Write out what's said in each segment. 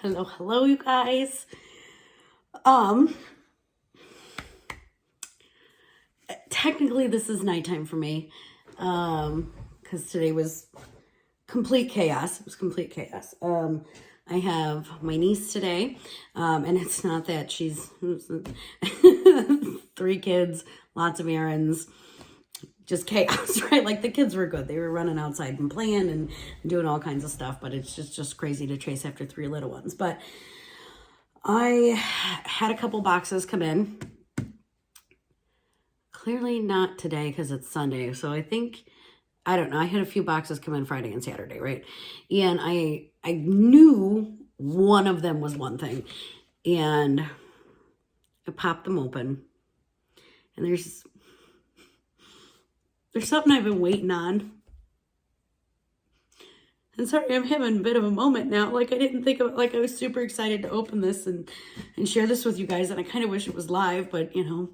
Hello, you guys. Technically this is nighttime for me. Because today was complete chaos. It was complete chaos. I have my niece today, and it's not that she's 3 kids, lots of errands, just chaos, right? Like the kids were good. They were running outside and playing and doing all kinds of stuff, but it's just crazy to chase after 3 little ones. But I had a couple boxes come in. Clearly not today because it's Sunday. So I don't know. I had a few boxes come in Friday and Saturday, right? And I knew one of them was one thing. And I popped them open. And there's something I've been waiting on. And sorry, I'm having a bit of a moment now. Like I didn't think of it. Like I was super excited to open this and share this with you guys. And I kind of wish it was live, but you know,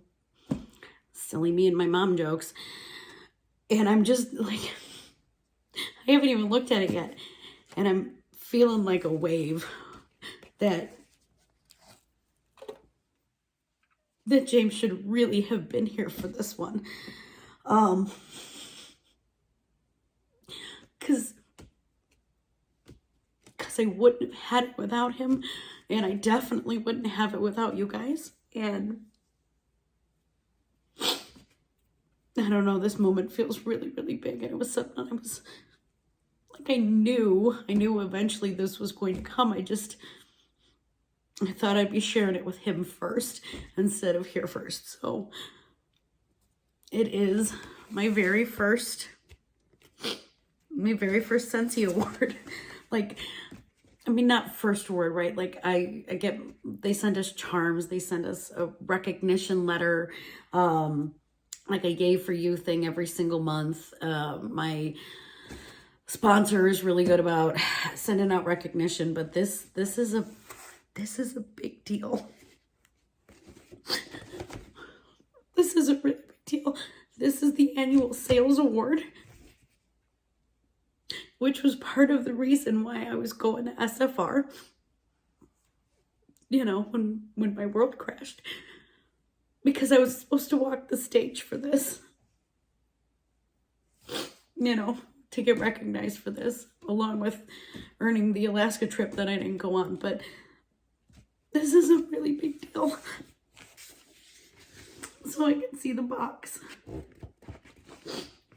silly me and my mom jokes. And I'm just like, I haven't even looked at it yet. And I'm feeling like a wave that James should really have been here for this one. Because I wouldn't have had it without him. And I definitely wouldn't have it without you guys. And I don't know, this moment feels really, really big. And it was something I was like, I knew eventually this was going to come. I thought I'd be sharing it with him first instead of here first. So it is my very first Scentsy award. Like, I mean, not first award, right? Like they send us charms. They send us a recognition letter. Like a Yay For You thing every single month. My sponsor is really good about sending out recognition, but this is a big deal. This is a really big deal. This is the annual sales award, which was part of the reason why I was going to SFR, you know, when my world crashed, because I was supposed to walk the stage for this, you know, to get recognized for this, along with earning the Alaska trip that I didn't go on. But this is a really big deal. So I can see the box.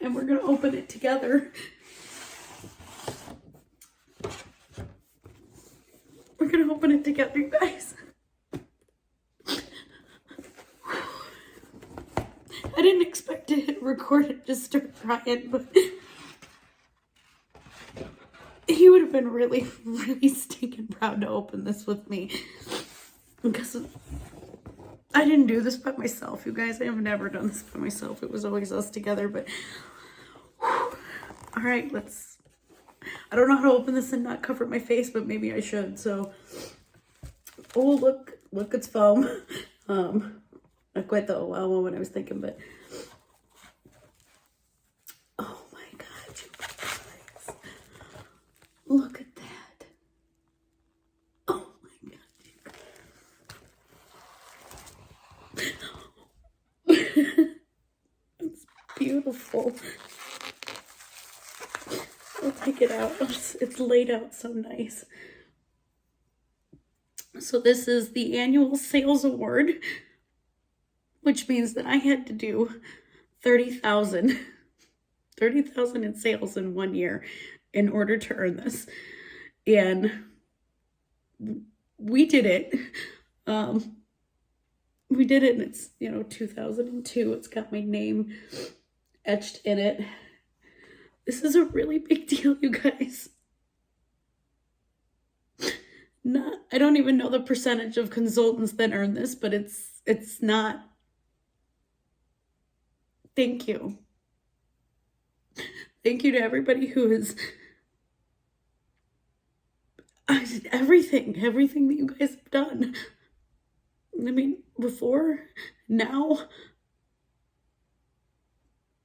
And we're going to open it together. We're going to open it together, you guys. I didn't expect to hit record and just start crying, but he would have been really, really stinking proud to open this with me. Because I didn't do this by myself, you guys. I have never done this by myself. It was always us together, but whew. All right, I don't know how to open this and not cover my face, but maybe I should. So, oh, look, it's foam. Not quite the wow moment I was thinking, but oh my God, you guys, look at that. Oh my God. It's beautiful. I'll take it out. It's laid out so nice. So this is the annual sales award, which means that I had to do 30,000 in sales in 1 year in order to earn this. And we did it. We did it, and it's, 2002. It's got my name etched in it. This is a really big deal, you guys. I don't even know the percentage of consultants that earn this, but it's not. Thank you. Thank you to everybody who has everything that you guys have done. I mean, before, now,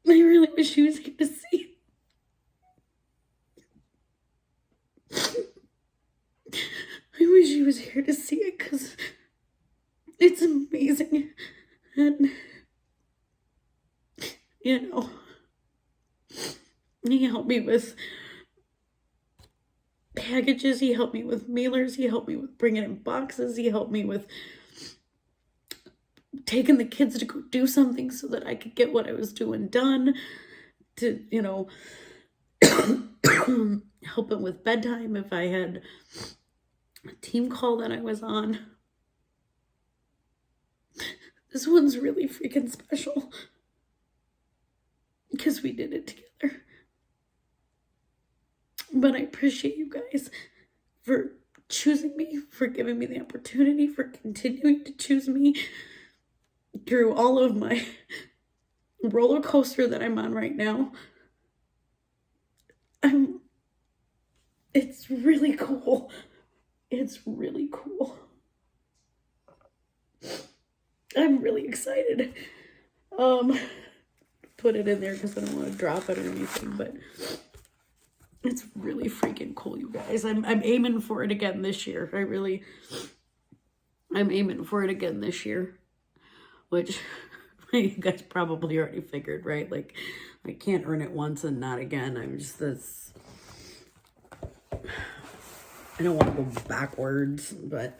I really wish you was here to see. I wish you was here to see it because it's amazing. And, you know, he helped me with packages, he helped me with mailers, he helped me with bringing in boxes, he helped me with taking the kids to go do something so that I could get what I was doing done, to, you know, help him with bedtime if I had a team call that I was on. This one's really freaking special because we did it together. But I appreciate you guys for choosing me, for giving me the opportunity, for continuing to choose me through all of my roller coaster that I'm on right now. It's really cool. It's really cool. I'm really excited. Put it in there because I don't want to drop it or anything, but it's really freaking cool, you guys. I'm aiming for it again this year. I'm aiming for it again this year, which you guys probably already figured, right? Like, I can't earn it once and not again. I'm just this, I don't want to go backwards, but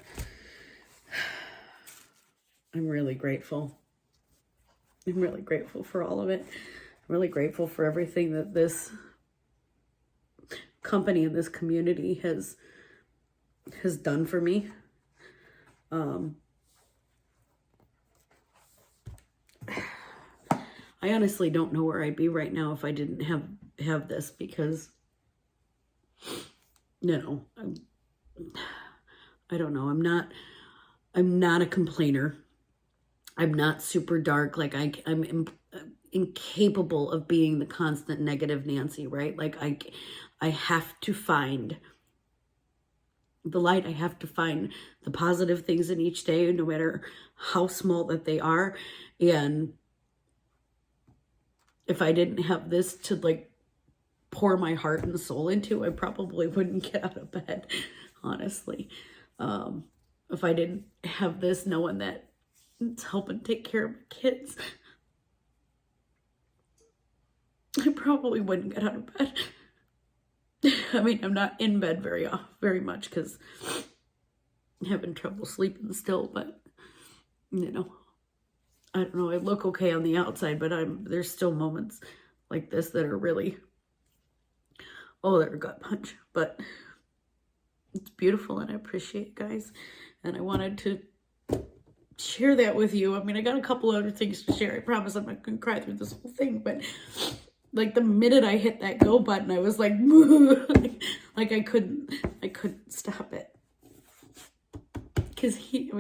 I'm really grateful. I'm really grateful for all of it. I'm really grateful for everything that this company and this community has done for me. I honestly don't know where I'd be right now if I didn't have this, because, you know, I don't know. I'm not a complainer. I'm not super dark. Like, I'm incapable of being the constant negative Nancy, right? Like, I have to find the light. I have to find the positive things in each day, no matter how small that they are. And if I didn't have this to, like, pour my heart and soul into, I probably wouldn't get out of bed, honestly. If I didn't have this, knowing that it's helping take care of my kids, I probably wouldn't get out of bed. I mean, I'm not in bed very much because I'm having trouble sleeping still, but, you know, I don't know, I look okay on the outside, but there's still moments like this that are really, they're a gut punch, but it's beautiful and I appreciate it, guys. And I wanted to share that with you. I mean, I got a couple other things to share. I promise I'm not gonna cry through this whole thing, but like the minute I hit that go button, I was like, like I couldn't stop it. Cause he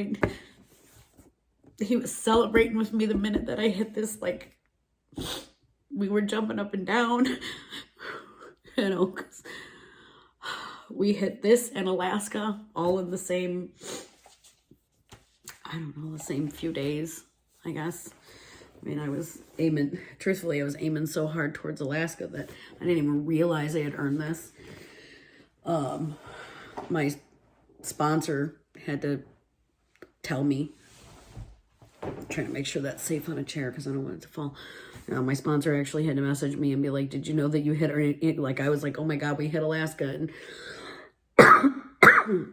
was celebrating with me the minute that I hit this. Like, we were jumping up and down, you know, cause we hit this and Alaska all in the same, I don't know, the same few days, I guess. I mean, I was aiming so hard towards Alaska that I didn't even realize I had earned this. My sponsor had to tell me, I'm trying to make sure that's safe on a chair because I don't want it to fall. My sponsor actually had to message me and be like, did you know that you hit, like, I was like, oh my God, we hit Alaska. And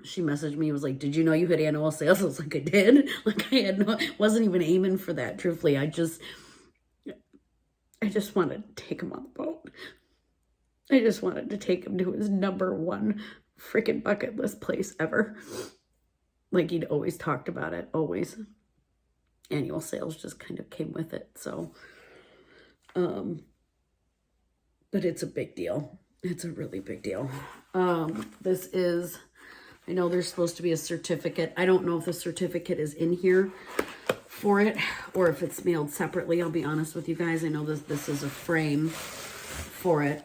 she messaged me and was like, did you know you hit annual sales? I was like, I did. Like, wasn't even aiming for that, truthfully. I just wanted to take him on the boat. I just wanted to take him to his #1 freaking bucket list place ever. Like, he'd always talked about it, always. Annual sales just kind of came with it, so. But it's a big deal. It's a really big deal. This is, I know there's supposed to be a certificate. I don't know if the certificate is in here for it or if it's mailed separately. I'll be honest with you guys. I know this is a frame for it.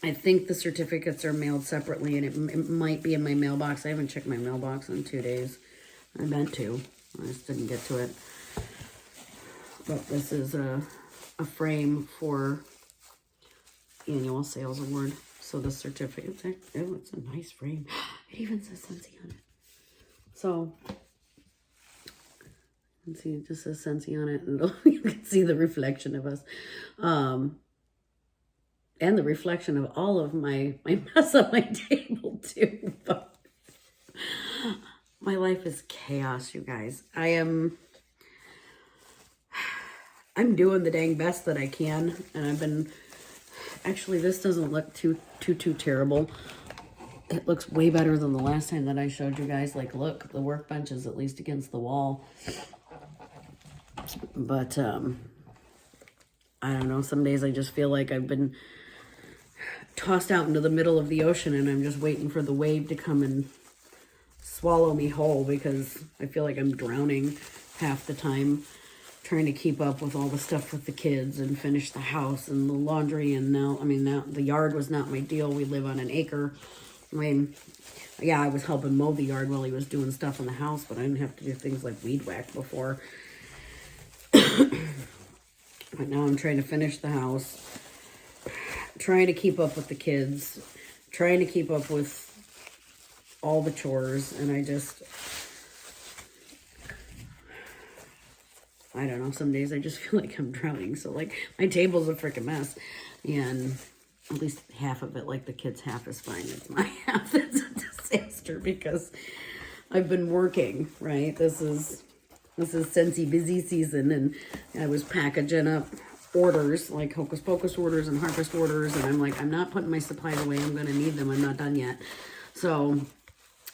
I think the certificates are mailed separately, and it might be in my mailbox. I haven't checked my mailbox in 2 days. I meant to. I just didn't get to it. But this is a frame for annual sales award. So the certificate, oh, it's a nice frame. It even says Scentsy on it. So, you can see it just says Scentsy on it. And you can see the reflection of us. And the reflection of all of my mess on my table, too. But my life is chaos, you guys. I'm doing the dang best that I can. And I've been... Actually, this doesn't look too terrible. It looks way better than the last time that I showed you guys. Like, look, the workbench is at least against the wall. But, I don't know. Some days I just feel like I've been tossed out into the middle of the ocean and I'm just waiting for the wave to come and swallow me whole, because I feel like I'm drowning half the time trying to keep up with all the stuff with the kids and finish the house and the laundry. And now the yard was not my deal. We live on an acre. I mean, yeah, I was helping mow the yard while he was doing stuff in the house, but I didn't have to do things like weed whack before. But now I'm trying to finish the house, trying to keep up with the kids, trying to keep up with all the chores, and I don't know, some days I just feel like I'm drowning. So, like, my table's a freaking mess, and at least half of it, like the kids' half is fine. It's my half that's a disaster, because I've been working, right? This is Scentsy busy season, and I was packaging up orders, like Hocus Pocus orders and Harvest orders, and I'm like, I'm not putting my supplies away. I'm going to need them. I'm not done yet. So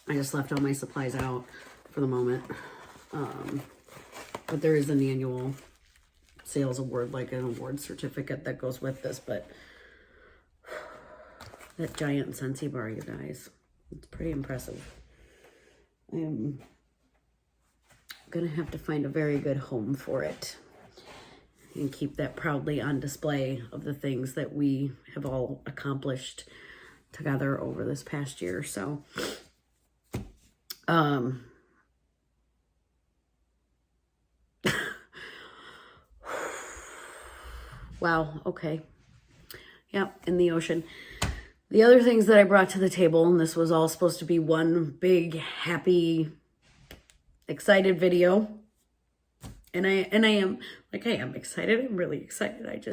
I just left all my supplies out for the moment. But there is an annual sales award, like an award certificate that goes with this. But that giant Scentsy bar, you guys, it's pretty impressive. I'm going to have to find a very good home for it and keep that proudly on display of the things that we have all accomplished together over this past year. So, wow, okay. Yeah, in the ocean. The other things that I brought to the table, and this was all supposed to be one big, happy, excited video. And I am excited. I'm really excited. It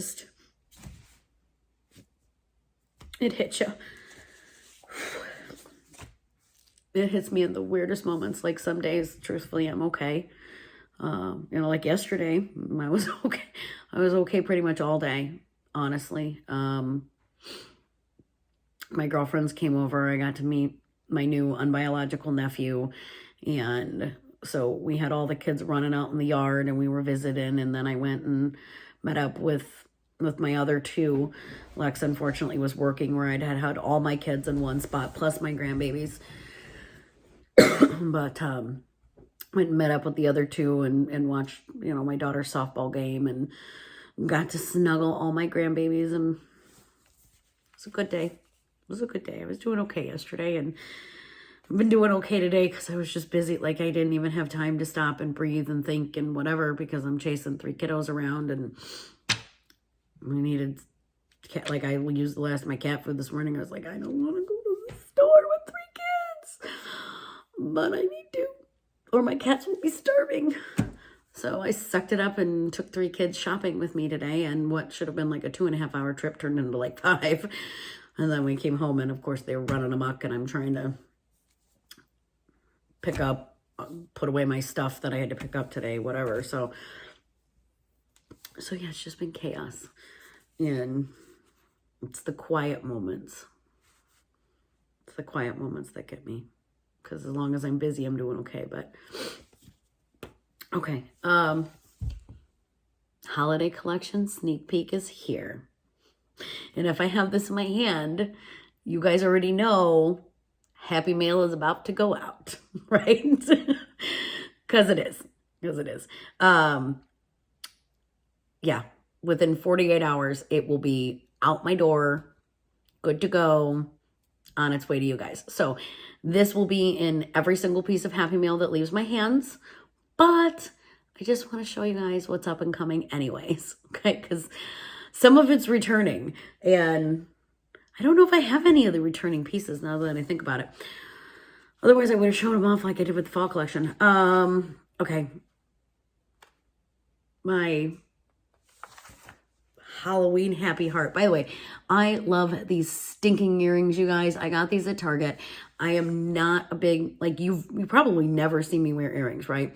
hits you. It hits me in the weirdest moments. Like, some days, truthfully, I'm okay. Like yesterday, I was okay. I was okay pretty much all day, honestly. My girlfriends came over. I got to meet my new unbiological nephew, and so we had all the kids running out in the yard, and we were visiting, and then I went and met up with my other two. Lex, unfortunately, was working where I'd had all my kids in one spot, plus my grandbabies. But went and met up with the other two and watched, my daughter's softball game, and got to snuggle all my grandbabies, and it was a good day. It was a good day. I was doing okay yesterday, and I've been doing okay today because I was just busy. Like, I didn't even have time to stop and breathe and think and whatever, because I'm chasing 3 kiddos around, and I needed cat. Like, I used the last of my cat food this morning. I was like, I don't want to go to the store with 3 kids, but I need to, or my cats will be starving. So I sucked it up and took 3 kids shopping with me today, and what should have been like a 2.5-hour trip turned into like 5. And then we came home, and of course they were running amok, and I'm trying to pick up, put away my stuff that I had to pick up today, whatever. So yeah, it's just been chaos. And it's the quiet moments. It's the quiet moments that get me. Because as long as I'm busy, I'm doing okay. But, okay. Holiday collection sneak peek is here. And if I have this in my hand, you guys already know Happy Mail is about to go out, right? Because it is. Yeah, within 48 hours, it will be out my door, good to go, on its way to you guys. So this will be in every single piece of Happy Mail that leaves my hands, but I just want to show you guys what's up and coming anyways, okay? Because some of it's returning, and I don't know if I have any of the returning pieces now that I think about it. Otherwise, I would have shown them off like I did with the fall collection. Okay. My Halloween happy heart. By the way, I love these stinking earrings, you guys. I got these at Target. I am not a big, like, you probably never seen me wear earrings, right?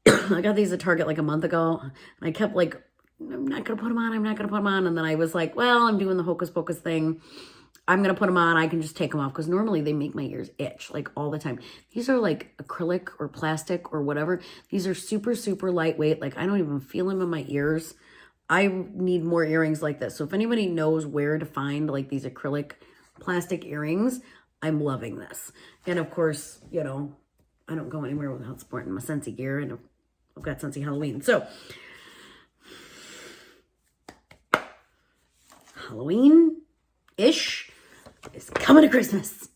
I got these at Target like a month ago, and I kept like, I'm not going to put them on. I'm not going to put them on. And then I was like, well, I'm doing the hocus pocus thing. I'm going to put them on. I can just take them off because normally they make my ears itch like all the time. These are like acrylic or plastic or whatever. These are super, super lightweight. Like I don't even feel them in my ears. I need more earrings like this. So if anybody knows where to find like these acrylic plastic earrings, I'm loving this. And of course, you know, I don't go anywhere without sporting my Scentsy gear, and I've got Scentsy Halloween. So Halloween-ish is coming to Christmas.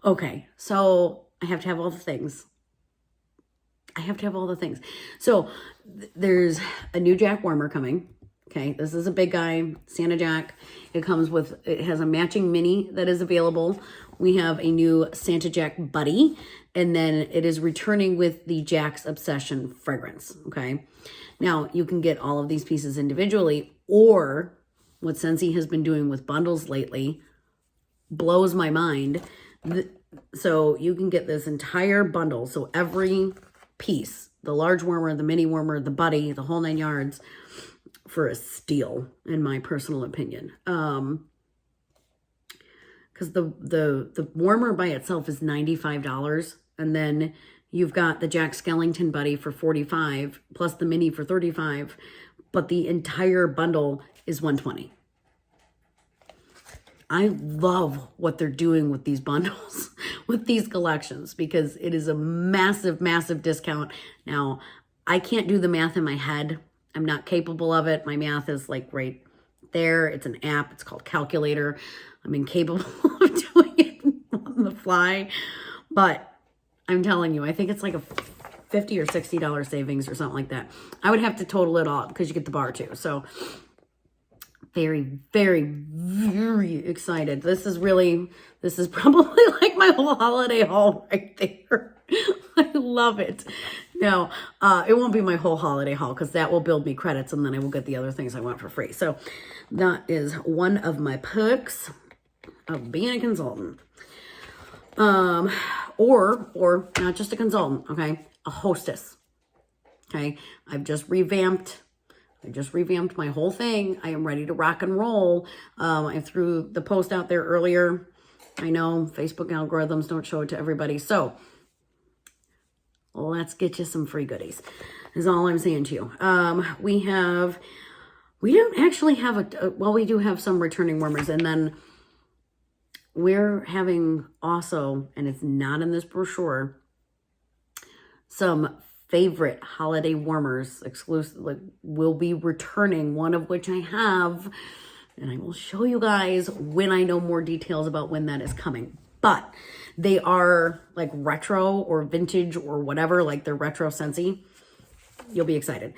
Okay, so I have to have all the things. So there's a new Jack warmer coming. Okay, this is a big guy, Santa Jack. It has a matching mini that is available. We have a new Santa Jack Buddy, and then it is returning with the Jack's Obsession fragrance. Okay, now you can get all of these pieces individually, or what Scentsy has been doing with bundles lately blows my mind. So you can get this entire bundle. So every piece, the large warmer, the mini warmer, the buddy, the whole 9 yards, for a steal, in my personal opinion. Because the warmer by itself is $95, and then you've got the Jack Skellington Buddy for $45, plus the mini for $35, but the entire bundle is $120. I love what they're doing with these bundles, with these collections, because it is a massive, massive discount. Now, I can't do the math in my head. I'm not capable of it. My math is like right there. It's an app. It's called Calculator. I'm incapable of doing it on the fly. But I'm telling you, I think it's like a $50 or $60 savings or something like that. I would have to total it all because you get the bar too. So very, very, very excited. This is probably like my whole holiday haul right there. I love it. Now, it won't be my whole holiday haul because that will build me credits, and then I will get the other things I want for free. So that is one of my perks of being a consultant. Or not just a consultant, okay? A hostess. Okay? I just revamped my whole thing. I am ready to rock and roll. I threw the post out there earlier. I know Facebook algorithms don't show it to everybody. So let's get you some free goodies is all I'm saying to you. We don't actually have we do have some returning warmers, and then we're having also, and it's not in this brochure, some favorite holiday warmers exclusively will be returning, one of which I have, and I will show you guys when I know more details about when that is coming. But they are like retro or vintage or whatever, like they're retro Scentsy. You'll be excited.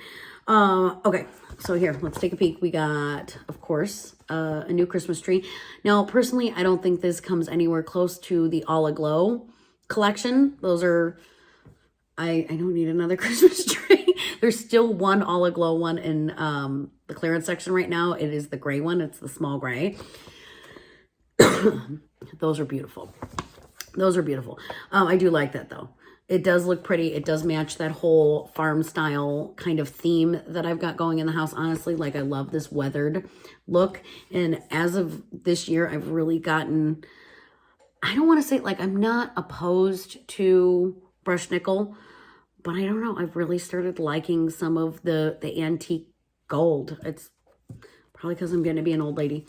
Okay, so here, let's take a peek. We got, of course, a new Christmas tree. Now, personally, I don't think this comes anywhere close to the All Aglow collection. Those are, I don't need another Christmas tree. There's still one All Aglow one in the clearance section right now. It is the gray one. It's the small gray. Those are beautiful. I do like that though. It does look pretty. It does match that whole farm style kind of theme that I've got going in the house. Honestly, like I love this weathered look. And as of this year, I've really gotten, I don't want to say like I'm not opposed to brushed nickel, but I don't know. I've really started liking some of the antique gold. It's probably because I'm going to be an old lady.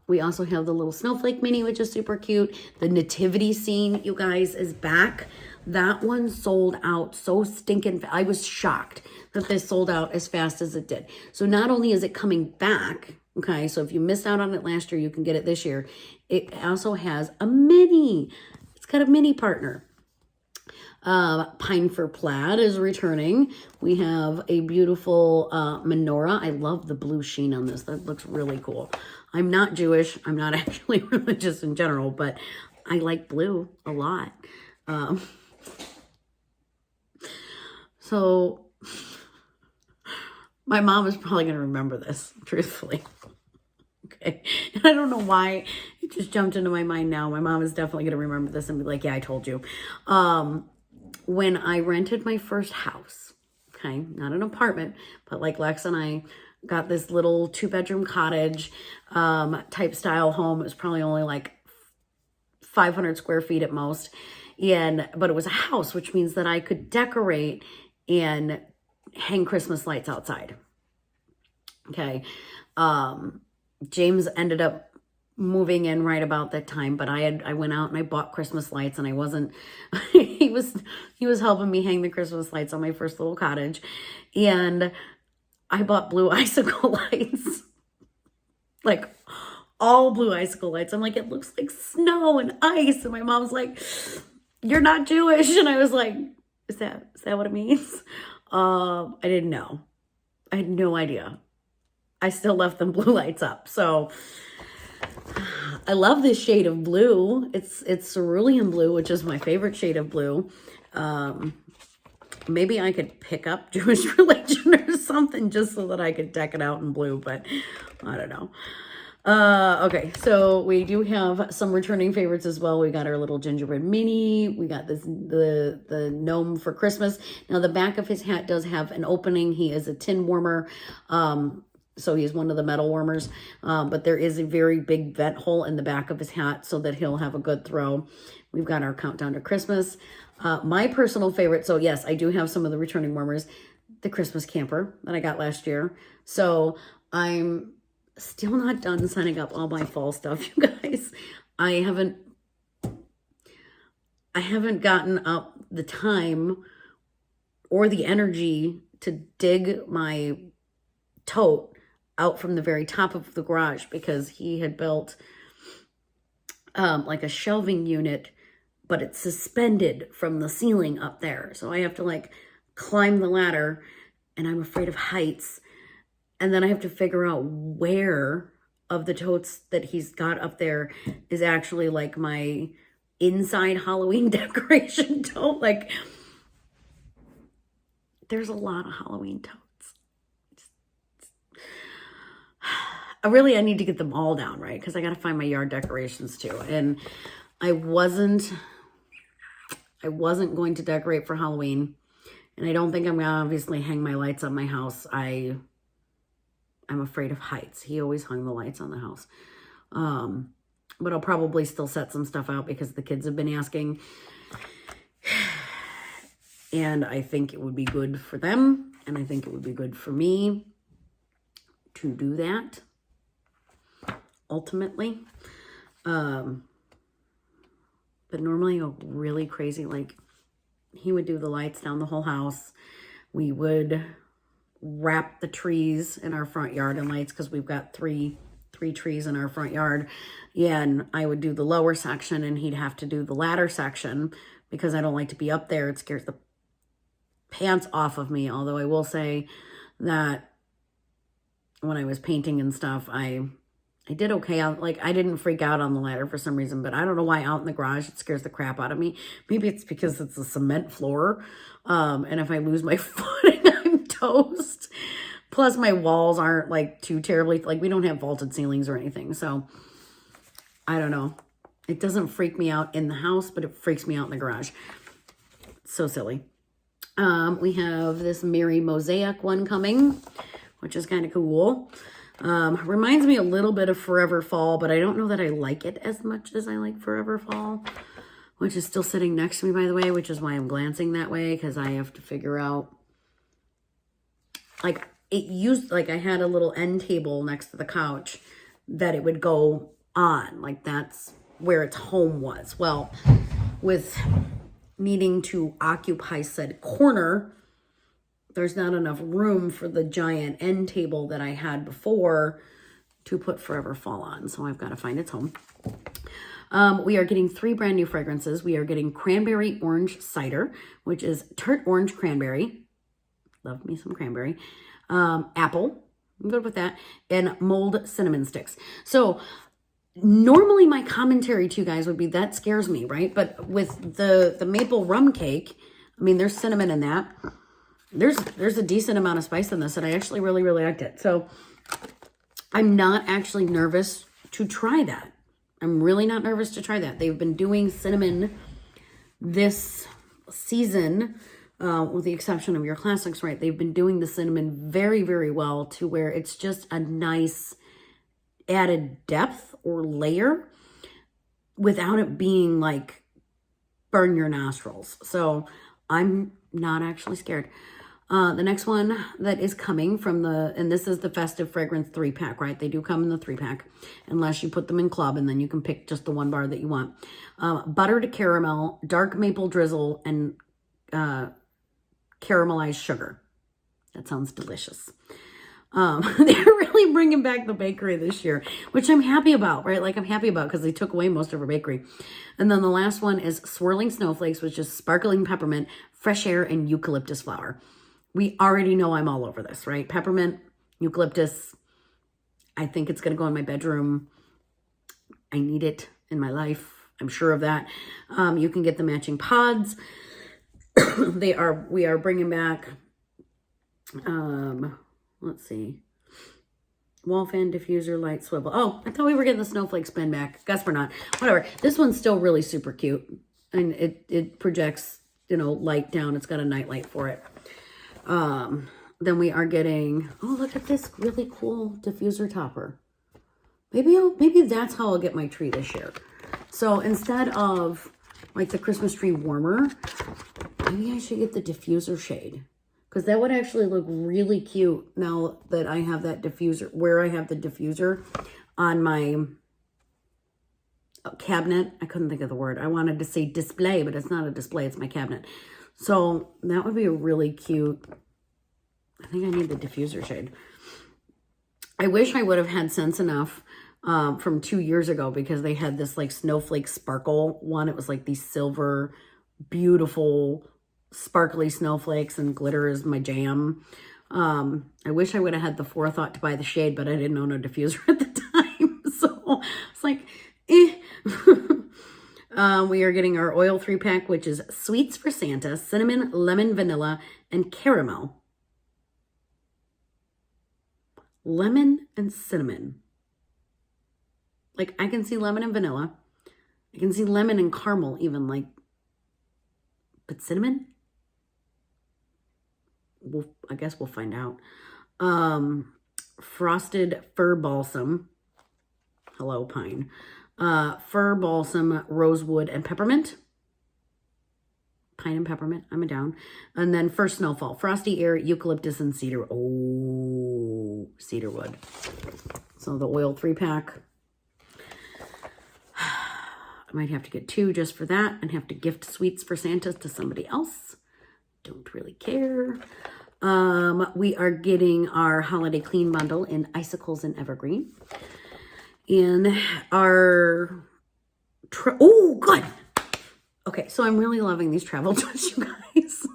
We also have the little Snowflake mini, which is super cute. The nativity scene, you guys, is back. That one sold out so stinking fast. I was shocked that this sold out as fast as it did. So not only is it coming back, okay, so if you missed out on it last year, you can get it this year. It also has a mini. It's got a mini partner. Pine for Plaid is returning. We have a beautiful menorah. I love the blue sheen on this. That looks really cool. I'm not Jewish. I'm not actually religious in general, but I like blue a lot. So my mom is probably going to remember this, truthfully. Okay. And I don't know why it just jumped into my mind now. My mom is definitely going to remember this and be like, yeah, I told you. When I rented my first house, okay, not an apartment, but like Lex and I got this little 2-bedroom cottage type style home. It was probably only like 500 square feet at most. But it was a house, which means that I could decorate and hang Christmas lights outside. Okay. James ended up moving in right about that time, but I went out and I bought Christmas lights, and I wasn't, he was helping me hang the Christmas lights on my first little cottage. And I bought blue icicle lights, like all blue icicle lights. I'm like, it looks like snow and ice. And my mom's like, you're not Jewish. And I was like, is that what it means? I didn't know. I had no idea. I still left them blue lights up. So I love this shade of blue. It's cerulean blue, which is my favorite shade of blue. Maybe I could pick up Jewish religion or something just so that I could deck it out in blue, but I don't know. Okay, so we do have some returning favorites as well. We got our little gingerbread mini. We got the gnome for Christmas. Now the back of his hat does have an opening. He is a tin warmer. So he's one of the metal warmers. But there is a very big vent hole in the back of his hat so that he'll have a good throw. We've got our countdown to Christmas. My personal favorite, so yes, I do have some of the returning warmers. The Christmas camper that I got last year. So I'm still not done signing up all my fall stuff, you guys. I haven't gotten up the time or the energy to dig my tote out from the very top of the garage, because he had built like a shelving unit, but it's suspended from the ceiling up there. So I have to like climb the ladder, and I'm afraid of heights. And then I have to figure out where of the totes that he's got up there is actually like my inside Halloween decoration tote. Like, there's a lot of Halloween totes. I need to get them all down, right? Because I got to find my yard decorations too. And I wasn't going to decorate for Halloween. And I don't think I'm going to obviously hang my lights on my house. I'm afraid of heights. He always hung the lights on the house. But I'll probably still set some stuff out because the kids have been asking. And I think it would be good for them. And I think it would be good for me to do that. Ultimately. But normally a really crazy, like, he would do the lights down the whole house. We would wrap the trees in our front yard in lights, because we've got three trees in our front yard. Yeah, and I would do the lower section, and he'd have to do the ladder section, because I don't like to be up there. It scares the pants off of me. Although I will say that when I was painting and stuff, I did okay. I didn't freak out on the ladder for some reason, but I don't know why out in the garage it scares the crap out of me. Maybe it's because it's a cement floor. And if I lose my footing, I'm toast. Plus my walls aren't like too terribly, like we don't have vaulted ceilings or anything. So I don't know. It doesn't freak me out in the house, but it freaks me out in the garage. So silly. We have this Merry Mosaic one coming, which is kind of cool. Reminds me a little bit of Forever Fall, but I don't know that I like it as much as I like Forever Fall, which is still sitting next to me, by the way, which is why I'm glancing that way, because I have to figure out, like, I had a little end table next to the couch that it would go on, like that's where its home was. Well, with needing to occupy said corner, there's not enough room for the giant end table that I had before to put Forever Fall on. So I've got to find its home. We are getting 3 brand new fragrances. We are getting Cranberry Orange Cider, which is tart orange cranberry. Love me some cranberry. Apple. I'm good with that. And Mold Cinnamon Sticks. So Normally my commentary to you guys would be, that scares me, right? But with the maple rum cake, I mean, there's cinnamon in that. There's a decent amount of spice in this, and I actually really, really liked it. So I'm not actually nervous to try that. I'm really not nervous to try that. They've been doing cinnamon this season, with the exception of your classics, right? They've been doing the cinnamon very, very well, to where it's just a nice added depth or layer without it being like burn your nostrils. So I'm not actually scared. The next one that is coming from and this is the Festive Fragrance 3-pack, right? They do come in the 3-pack, unless you put them in club, and then you can pick just the one bar that you want. Buttered caramel, dark maple drizzle, and caramelized sugar. That sounds delicious. They're really bringing back the bakery this year, which I'm happy about, right? Like, I'm happy about, because they took away most of our bakery. And then the last one is Swirling Snowflakes, which is sparkling peppermint, fresh air, and eucalyptus flower. We already know I'm all over this, right? Peppermint, eucalyptus. I think it's going to go in my bedroom. I need it in my life. I'm sure of that. You can get the matching pods. We are bringing back, let's see, wall fan, diffuser, light, swivel. Oh, I thought we were getting the snowflake spin back. Guess we're not. Whatever. This one's still really super cute, and it projects, light down. It's got a night light for it. Then we are getting, oh, look at this really cool diffuser topper. Maybe that's how I'll get my tree this year. So instead of like the Christmas tree warmer, maybe I should get the diffuser shade, because that would actually look really cute now that I have that diffuser, where I have the diffuser on my cabinet. I couldn't think of the word. I wanted to say display, but it's not a display. It's my cabinet. So that would be a really cute, I think I need the diffuser shade. I wish I would have had sense enough from 2 years ago, because they had this like snowflake sparkle one. It was like these silver, beautiful, sparkly snowflakes, and glitter is my jam. I wish I would have had the forethought to buy the shade, but I didn't own a diffuser at the time. So it's like, we are getting our oil 3-pack, which is Sweets for Santa, cinnamon, lemon, vanilla, and caramel. Lemon and cinnamon. Like, I can see lemon and vanilla. I can see lemon and caramel even, like, but cinnamon? I guess we'll find out. Frosted fir balsam. Hello, pine. Fir balsam, rosewood, and peppermint. Pine and peppermint, I'm down. And then first snowfall, frosty air, eucalyptus, and cedar. Oh, cedar wood. So the oil 3-pack. I might have to get 2 just for that, and have to gift Sweets for Santa to somebody else. Don't really care. We are getting our holiday clean bundle in icicles and evergreen. And our, oh, good. Okay, so I'm really loving these travel twists, you guys.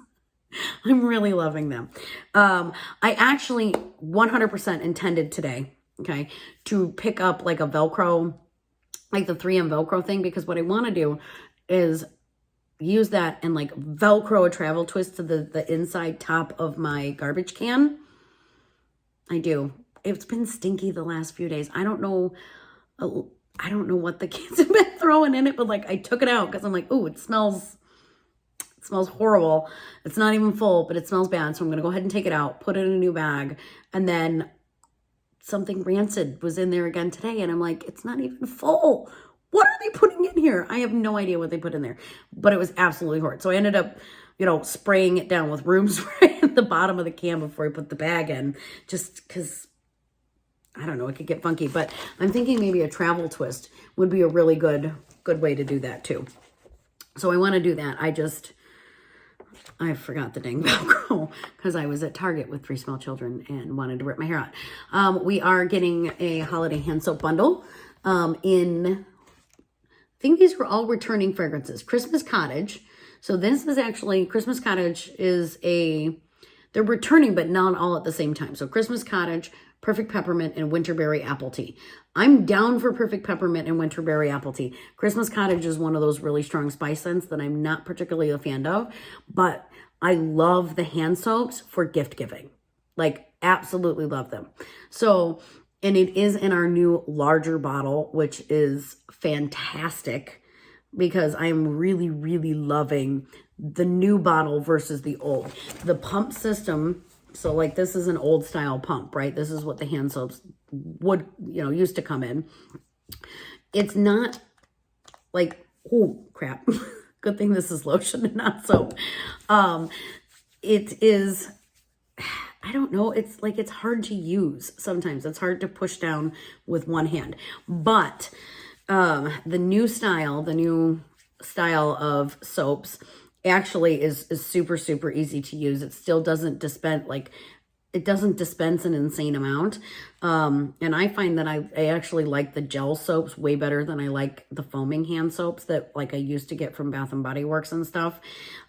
I'm really loving them. I actually 100% intended today, okay, to pick up like a Velcro, like the 3M Velcro thing, because what I want to do is use that and like Velcro a travel twist to the inside top of my garbage can. I do. It's been stinky the last few days. I don't know what the kids have been throwing in it, but like I took it out because I'm like, oh, it smells horrible. It's not even full, but it smells bad. So I'm going to go ahead and take it out, put it in a new bag. And then something rancid was in there again today. And I'm like, it's not even full. What are they putting in here? I have no idea what they put in there, but it was absolutely horrid. So I ended up, spraying it down with room spray at the bottom of the can before I put the bag in, just because, I don't know, it could get funky. But I'm thinking maybe a travel twist would be a really good way to do that too. So I want to do that. I forgot the dang Velcro because I was at Target with 3 small children and wanted to rip my hair out. We are getting a holiday hand soap bundle I think these were all returning fragrances. Christmas Cottage. So this is actually, Christmas Cottage is they're returning, but not all at the same time. So Christmas Cottage, Perfect Peppermint, and Winterberry Apple Tea. I'm down for Perfect Peppermint and Winterberry Apple Tea. Christmas Cottage is one of those really strong spice scents that I'm not particularly a fan of, but I love the hand soaps for gift giving. Like, absolutely love them. So, and it is in our new larger bottle, which is fantastic because I'm really, really loving the new bottle versus the old. The pump system, so like this is an old style pump, right? This is what the hand soaps would, used to come in. It's not like, oh crap. Good thing this is lotion and not soap. It is, I don't know. It's like, it's hard to use. Sometimes it's hard to push down with one hand, but the new style of soaps actually is super, super easy to use. It still doesn't dispense, it doesn't dispense an insane amount. And I find that I actually like the gel soaps way better than I like the foaming hand soaps that like I used to get from Bath and Body Works and stuff.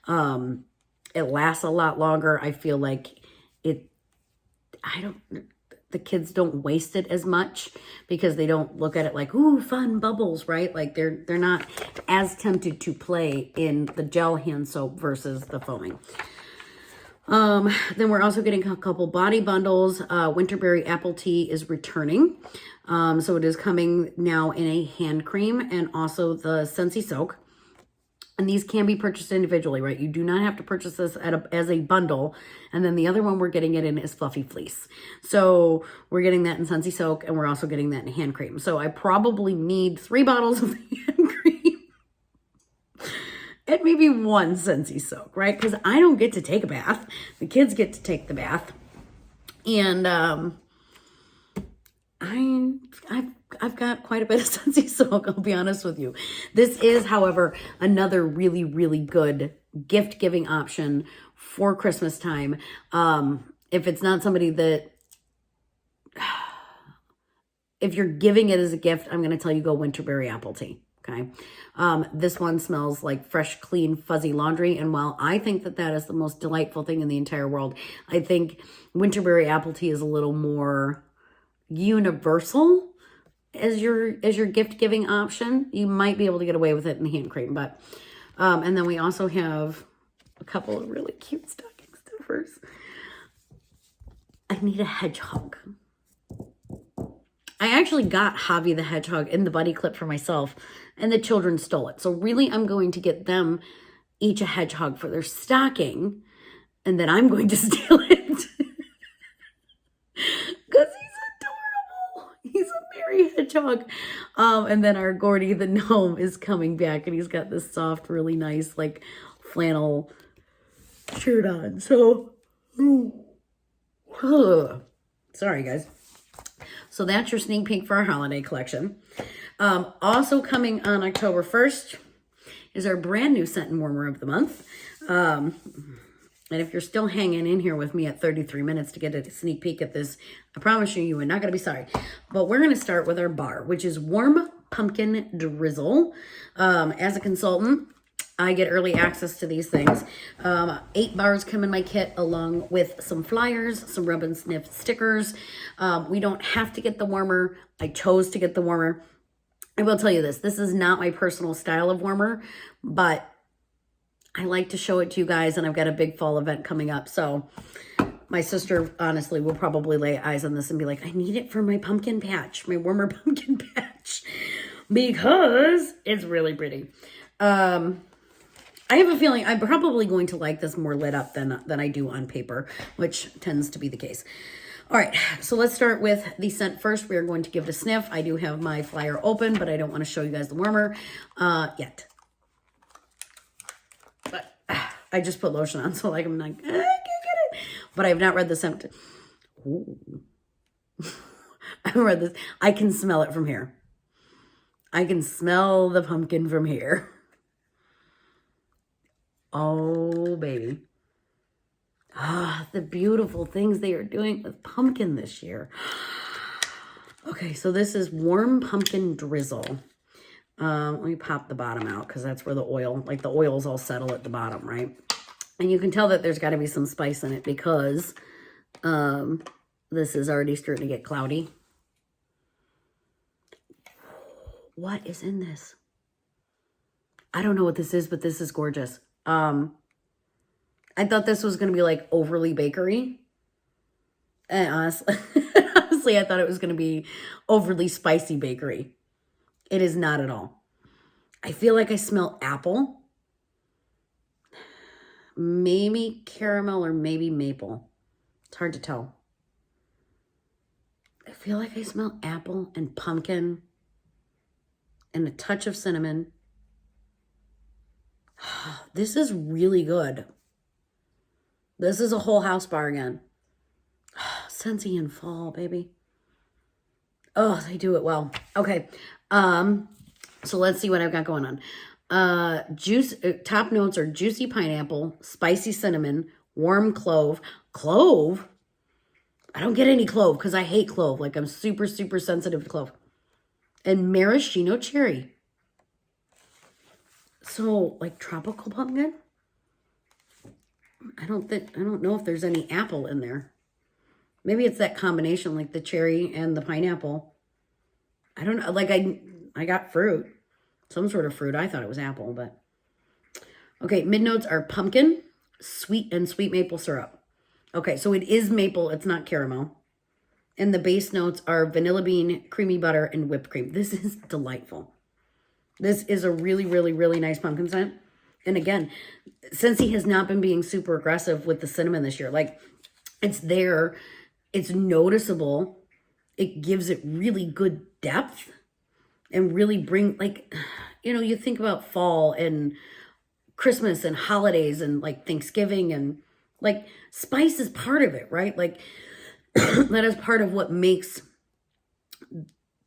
It lasts a lot longer. I feel like the kids don't waste it as much because they don't look at it like, ooh, fun bubbles, right? Like they're not as tempted to play in the gel hand soap versus the foaming. Then we're also getting a couple body bundles. Winterberry Apple Tea is returning. So it is coming now in a hand cream and also the Scentsy Soak. And these can be purchased individually, right? You do not have to purchase this as a bundle. And then the other one we're getting it in is Fluffy Fleece. So we're getting that in Scentsy Soak, and we're also getting that in hand cream. So I probably need 3 bottles of hand cream and maybe 1 Scentsy Soak, right? Because I don't get to take a bath. The kids get to take the bath. And I've got quite a bit of Scentsy Soak, I'll be honest with you. This is, however, another really, really good gift-giving option for Christmas time. If it's not somebody that, if you're giving it as a gift, I'm going to tell you go Winterberry Apple Tea, okay? This one smells like fresh, clean, fuzzy laundry. And while I think that that is the most delightful thing in the entire world, I think Winterberry Apple Tea is a little more universal as your gift giving option. You might be able to get away with it in hand cream, but and then we also have a couple of really cute stocking stuffers. I need a hedgehog. I actually got Javi the hedgehog in the buddy clip for myself, and the children stole it. So really, I'm going to get them each a hedgehog for their stocking, and then I'm going to steal it because he's adorable. He's a merry hedgehog. And then our Gordy the Gnome is coming back, and he's got this soft, really nice, like, flannel shirt on. So, sorry, guys. So that's your sneak peek for our holiday collection. Also coming on October 1st is our brand new scent and warmer of the month. And if you're still hanging in here with me at 33 minutes to get a sneak peek at this, I promise you, you are not going to be sorry. But we're going to start with our bar, which is Warm Pumpkin Drizzle. As a consultant, I get early access to these things. 8 bars come in my kit along with some flyers, some rub and sniff stickers. We don't have to get the warmer. I chose to get the warmer. I will tell you this. This is not my personal style of warmer, but I like to show it to you guys, and I've got a big fall event coming up. So my sister, honestly, will probably lay eyes on this and be like, I need it for my pumpkin patch, my warmer pumpkin patch, because it's really pretty. I have a feeling I'm probably going to like this more lit up than I do on paper, which tends to be the case. All right, so let's start with the scent first. We are going to give it a sniff. I do have my flyer open, but I don't want to show you guys the warmer yet. But I just put lotion on, so like I'm like, I can't get it. But I have not read the scent. Ooh. I haven't read this. I can smell it from here. I can smell the pumpkin from here. Oh, baby. Ah, the beautiful things they are doing with pumpkin this year. Okay, so this is Warm Pumpkin Drizzle. Let me pop the bottom out because that's where the oil, like the oils all settle at the bottom, right? And you can tell that there's got to be some spice in it because This is already starting to get cloudy. What is in this? I don't know what this is, but this is gorgeous. I thought this was going to be like overly bakery. And honestly, I thought it was going to be overly spicy bakery. It is not at all. I feel like I smell apple. Maybe caramel or maybe maple. It's hard to tell. I feel like I smell apple and pumpkin and a touch of cinnamon. This is really good. This is a whole house bar again. Scentsy in fall, baby. Oh, they do it well. Okay. So let's see what I've got going on. Top notes are juicy pineapple, spicy cinnamon, warm clove. Clove? I don't get any clove because I hate clove. Like, I'm super, super sensitive to clove. And maraschino cherry. So, like, tropical pumpkin? I don't know if there's any apple in there. Maybe it's that combination, like the cherry and the pineapple. I don't know. Like, I got fruit. Some sort of fruit. I thought it was apple, but... Okay, mid notes are pumpkin, sweet, and sweet maple syrup. Okay, so it is maple. It's not caramel. And the base notes are vanilla bean, creamy butter, and whipped cream. This is delightful. This is a really, really, really nice pumpkin scent. And again, since he has not been being super aggressive with the cinnamon this year, like, it's there, it's noticeable, it gives it really good depth, and really bring, like, you know, you think about fall and Christmas and holidays and, like, Thanksgiving, and, like, spice is part of it, right? Like, that is part of what makes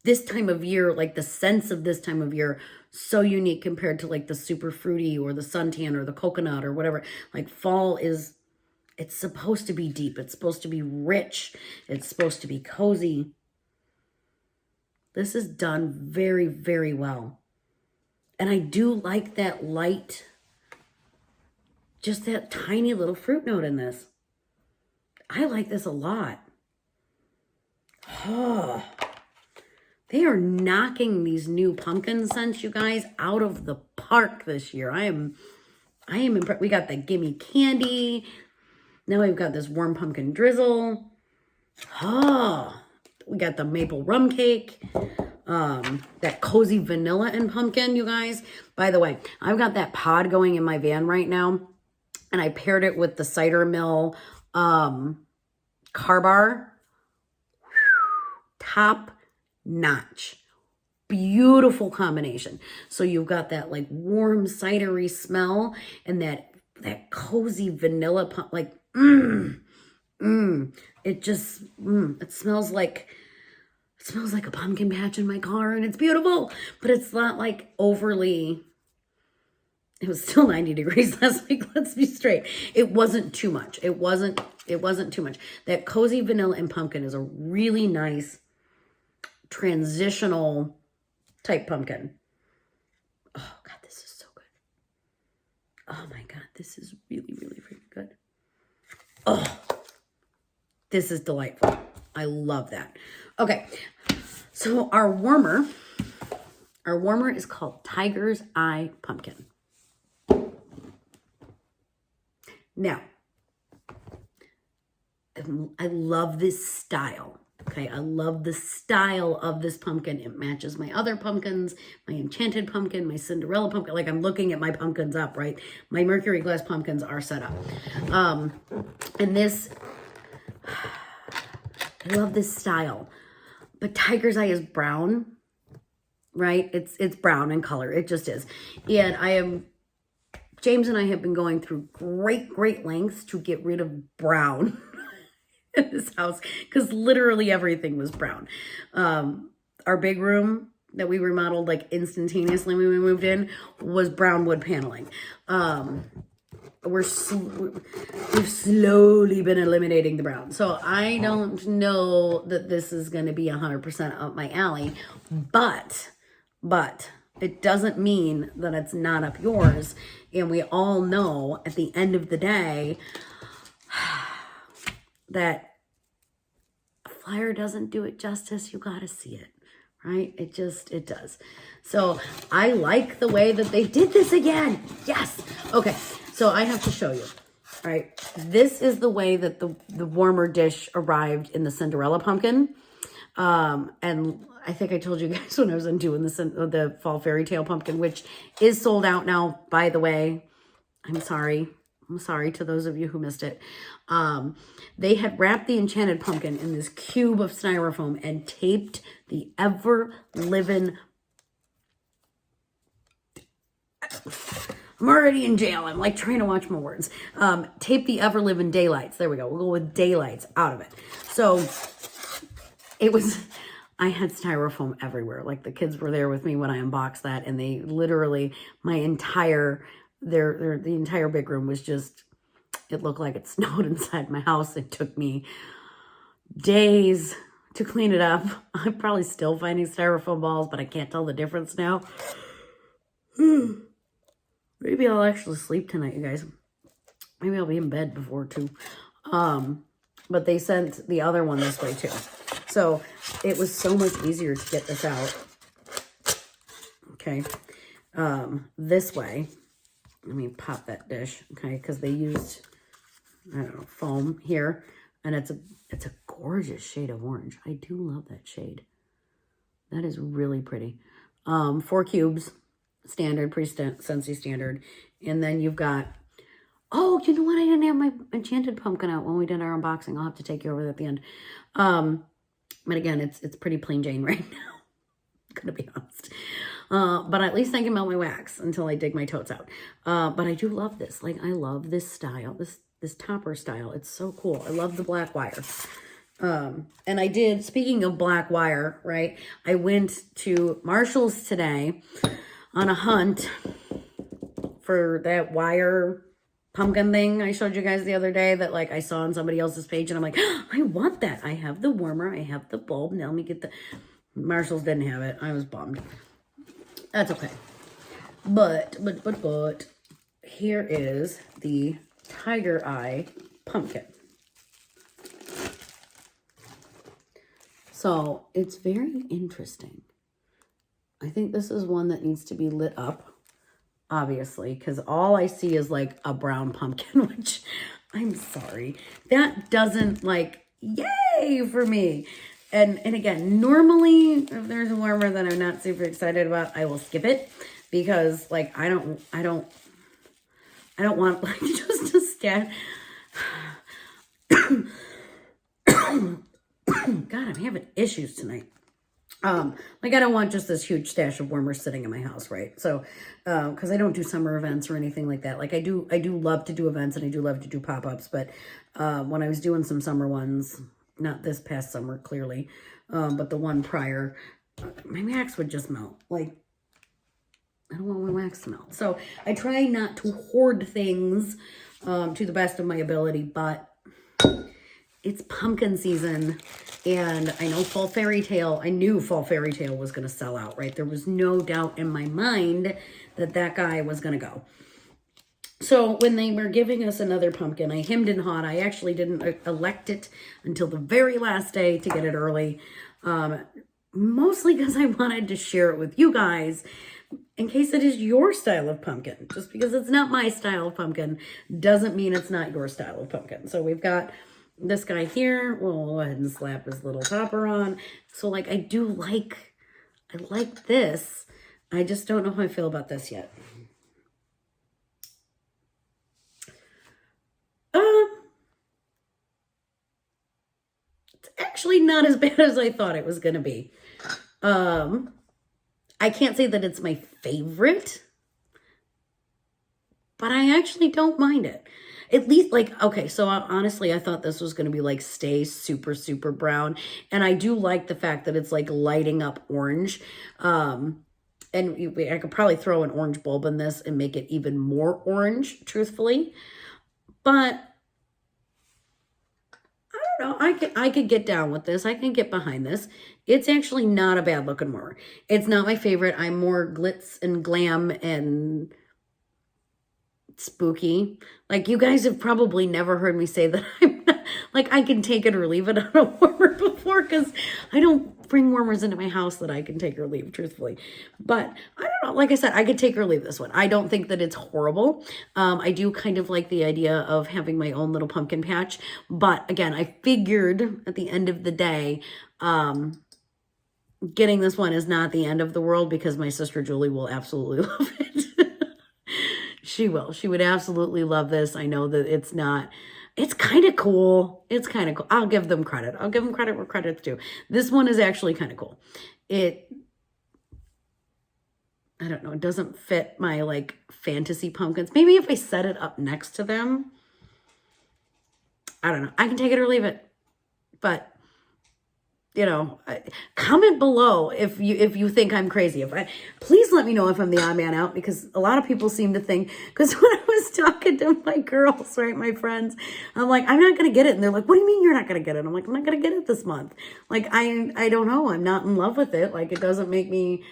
this time of year, like, the sense of this time of year so unique compared to, like, the super fruity or the suntan or the coconut or whatever. Like, fall is, it's supposed to be deep. It's supposed to be rich. It's supposed to be cozy. This is done very, very well. And I do like that light, just that tiny little fruit note in this. I like this a lot. Oh, they are knocking these new pumpkin scents, you guys, out of the park this year. I am impressed. We got the gimme candy. Now we've got this warm pumpkin drizzle. Oh, we got the maple rum cake. That cozy vanilla and pumpkin, you guys. By the way, I've got that pod going in my van right now, and I paired it with the cider mill car bar. Top notch. Beautiful combination. So you've got that, like, warm cidery smell and that cozy vanilla pump, like, it just, it smells like a pumpkin patch in my car, and it's beautiful, but it's not like overly. It was still 90 degrees last week. Let's be straight. It wasn't too much. It wasn't too much. That cozy vanilla and pumpkin is a really nice transitional type pumpkin. Oh God, this is so good. Oh my God, this is really, really, really good. Oh, this is delightful. I love that. Okay, so our warmer is called Tiger's Eye Pumpkin. Now, I love this style. Okay, I love the style of this pumpkin. It matches my other pumpkins, my enchanted pumpkin, my Cinderella pumpkin. Like, I'm looking at my pumpkins up, right? My mercury glass pumpkins are set up. And this, I love this style. But Tiger's Eye is brown, right? It's brown in color. It just is. And James and I have been going through great lengths to get rid of brown in this house, because literally everything was brown. Our big room that we remodeled, like, instantaneously when we moved in, was brown wood paneling. We've slowly been eliminating the brown. So I don't know that this is going to be 100% up my alley, but it doesn't mean that it's not up yours. And we all know at the end of the day that flyer doesn't do it justice. You got to see it, right? It does. So I like the way that they did this again. Yes. Okay. So I have to show you. All right. This is the way that the warmer dish arrived in the Cinderella pumpkin. And I think I told you guys when I was doing the fall fairy tale pumpkin, which is sold out now, by the way. I'm sorry. I'm sorry to those of you who missed it. They had wrapped the enchanted pumpkin in this cube of styrofoam and taped the ever-living... I'm already in jail. I'm like trying to watch my words. Tape the ever-living daylights. There we go. We'll go with daylights out of it. So it was... I had styrofoam everywhere. Like the kids were there with me when I unboxed that, and they literally, my entire, the entire big room was just, it looked like it snowed inside my house. It took me days to clean it up. I'm probably still finding styrofoam balls, but I can't tell the difference now. Maybe I'll actually sleep tonight, you guys. Maybe I'll be in bed before 2. But they sent the other one this way too. So it was so much easier to get this out. Okay. This way. Let me pop that dish. Okay. Because they used, I don't know, foam here. And it's a gorgeous shade of orange. I do love that shade. That is really pretty. 4 cubes. Standard, pretty Scentsy standard. And then you've got, oh, you know what? I didn't have my enchanted pumpkin out when we did our unboxing. I'll have to take you over that at the end. But again, it's pretty plain Jane right now. I'm gonna be honest. But at least I can melt my wax until I dig my totes out. But I do love this. Like, I love this style, this topper style. It's so cool. I love the black wire. And I did, speaking of black wire, right? I went to Marshall's today on a hunt for that wire pumpkin thing I showed you guys the other day that like I saw on somebody else's page, and I'm like, oh, I want that. I have the warmer, I have the bulb. Now let me get the... Marshall's didn't have it. I was bummed. That's okay. But here is the Tiger Eye pumpkin. So it's very interesting. I think this is one that needs to be lit up, obviously, because all I see is like a brown pumpkin, which I'm sorry. That doesn't like, yay for me. And again, normally if there's a warmer that I'm not super excited about, I will skip it because like I don't want like just to stand. God, I'm having issues tonight. Like I don't want just this huge stash of warmers sitting in my house, right? So, because I don't do summer events or anything like that. Like I do love to do events and I do love to do pop-ups, but when I was doing some summer ones, not this past summer, clearly, but the one prior, my wax would just melt. Like, I don't want my wax to melt. So I try not to hoard things to the best of my ability, but it's pumpkin season, and I know Fall Fairy Tale, I knew Fall Fairy Tale was going to sell out, right? There was no doubt in my mind that that guy was going to go. So when they were giving us another pumpkin, I hemmed and hawed. I actually didn't elect it until the very last day to get it early, mostly because I wanted to share it with you guys in case it is your style of pumpkin. Just because it's not my style of pumpkin doesn't mean it's not your style of pumpkin. So we've got this guy here. We'll go ahead and slap his little topper on. So like, I like this. I just don't know how I feel about this yet. It's actually not as bad as I thought it was going to be. I can't say that it's my favorite, but I actually don't mind it. At least, like, okay, so honestly, I thought this was going to be, like, stay super, super brown. And I do like the fact that it's, like, lighting up orange. And I could probably throw an orange bulb in this and make it even more orange, truthfully. But I don't know. I could get down with this. I can get behind this. It's actually not a bad looking warmer. It's not my favorite. I'm more glitz and glam and spooky. Like, you guys have probably never heard me say that I'm like I can take it or leave it on a warmer before, because I don't bring warmers into my house that I can take or leave, truthfully. But I don't know. Like I said, I could take or leave this one. I don't think that it's horrible. I do kind of like the idea of having my own little pumpkin patch. But again, I figured at the end of the day, getting this one is not the end of the world, because my sister Julie will absolutely love it. She will. She would absolutely love this. I know that it's not... It's kind of cool. It's kind of cool. I'll give them credit. I'll give them credit where credit's due. This one is actually kind of cool. I don't know. It doesn't fit my, like, fantasy pumpkins. Maybe if I set it up next to them. I don't know. I can take it or leave it. But... you know, comment below if you think I'm crazy. Please let me know if I'm the odd man out, because a lot of people seem to think, because when I was talking to my girls, right, my friends, I'm like, I'm not going to get it. And they're like, what do you mean you're not going to get it? I'm like, I'm not going to get it this month. Like, I don't know. I'm not in love with it. Like, it doesn't make me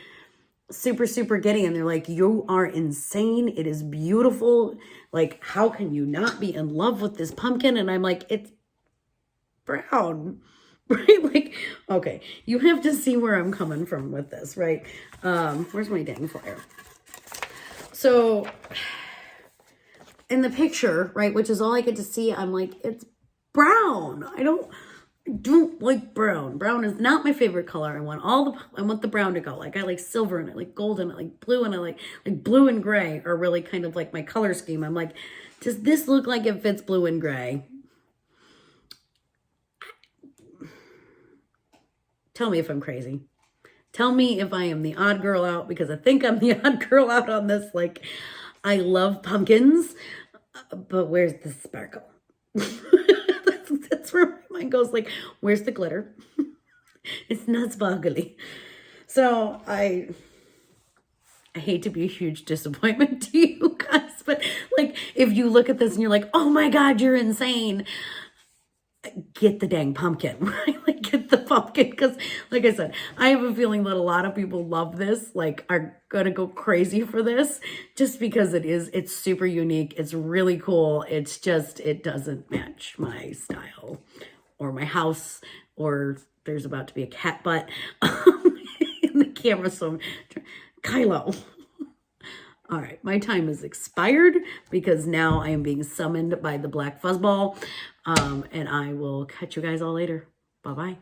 super, super giddy. And they're like, you are insane. It is beautiful. Like, how can you not be in love with this pumpkin? And I'm like, it's brown. Right? Like, okay, you have to see where I'm coming from with this, right? Where's my dang flyer? So, in the picture, right, which is all I get to see, I'm like, it's brown. I don't like brown. Brown is not my favorite color. I want the brown to go. Like, I like silver and I like gold and I like blue, and I like blue and gray are really kind of like my color scheme. I'm like, does this look like it fits blue and gray? Tell me if I'm crazy. Tell me if I am the odd girl out, because I think I'm the odd girl out on this. Like, I love pumpkins, but where's the sparkle? that's where my mind goes. Like, where's the glitter? It's not sparkly. So I hate to be a huge disappointment to you guys, but like, if you look at this and you're like, oh my God, you're insane, get the dang pumpkin, right? Like, get the pumpkin, because like I said, I have a feeling that a lot of people love this, like, are gonna go crazy for this, just because it's super unique. It's really cool. It's just, it doesn't match my style or my house, or there's about to be a cat butt in the camera. So Kylo. All right, my time is expired, because now I am being summoned by the black fuzzball. And I will catch you guys all later. Bye-bye.